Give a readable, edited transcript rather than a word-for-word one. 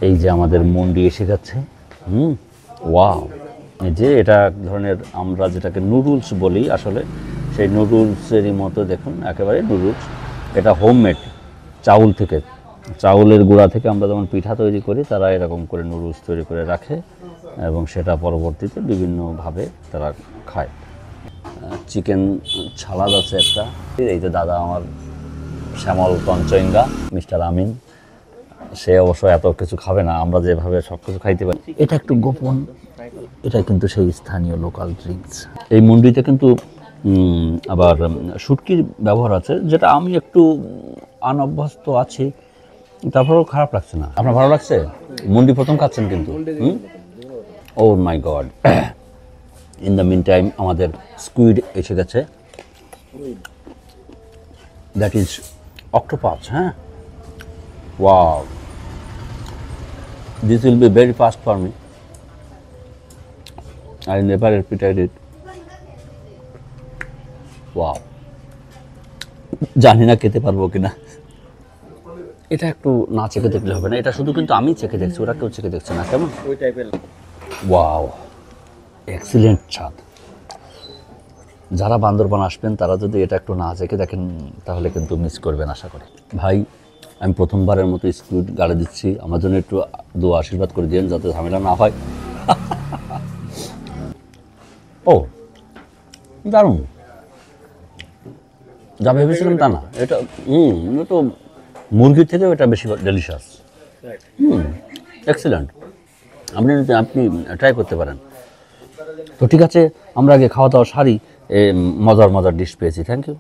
এই যে আমাদের মন্ডি এসে গেছে। ওয়াও, এই যে এটা এক ধরনের আমরা যেটাকে নুডলস বলি, আসলে সেই নুডলসেরই মতো দেখুন, একেবারে নুডলস। এটা হোমমেড, চাউল থেকে, চাউলের গুঁড়া থেকে আমরা যেমন পিঠা তৈরি করি, তারা এরকম করে নুডলস তৈরি করে রাখে এবং সেটা পরবর্তীতে বিভিন্নভাবে তারা খায়। চিকেন ছালাদ আছে একটা। এই যে দাদা আমার শ্যামল তঞ্চইঙ্গা, মিস্টার আমিন, সে অবশ্য এত কিছু খাবে না, আমরা যেভাবে সব কিছু খাইতে পারি। এটা একটু গোপন, এটা কিন্তু সেই স্থানীয় লোকাল ড্রিঙ্কস। এই মন্ডিতে কিন্তু আবার শুটকির ব্যবহার আছে, যেটা আমি একটু অনভ্যস্ত আছি, তারপরেও খারাপ লাগছে না। আপনার ভালো লাগছে? মন্ডি প্রথম খাচ্ছেন কিন্তু। Oh my god. In the mean time আমাদের স্কুইড এসে গেছে, দ্যাট ইজ অক্টোপাস। হ্যাঁ, wow, this will be very fast for me. I never repeated it. Wow, জানি না খেতে পারবো কিনা। এটা একটু না চেখে দেখলে হবে না, এটা শুধু কিন্তু আমি চেখে দেখছি, ওরা কেউ চেখে দেখছে না। কেমন? ওই টাইপের। ওয়াও, এক্সিলেন্ট স্বাদ। যারা বান্দরবান আসবেন তারা যদি এটা একটু না চেখে দেখেন তাহলে কিন্তু মিস করবেন আশা করি। ভাই, আমি প্রথমবারের মতো স্কুইড গাড়ি দিচ্ছি, আমার জন্য একটু দোয়া আশীর্বাদ করে দিন যাতে ঝামেলা না হয়। ও দারুণ, যা ভেবেছিলাম তা না। এটা তো মুরগির থেকেও এটা বেশি ডেলিশিয়াস। এক্সিলেন্ট, আপনি ট্রাই করতে পারেন। তো ঠিক আছে, আমরা আগে খাওয়া দাওয়া সারি, মজার মজার ডিশ পেয়েছি। Thank you.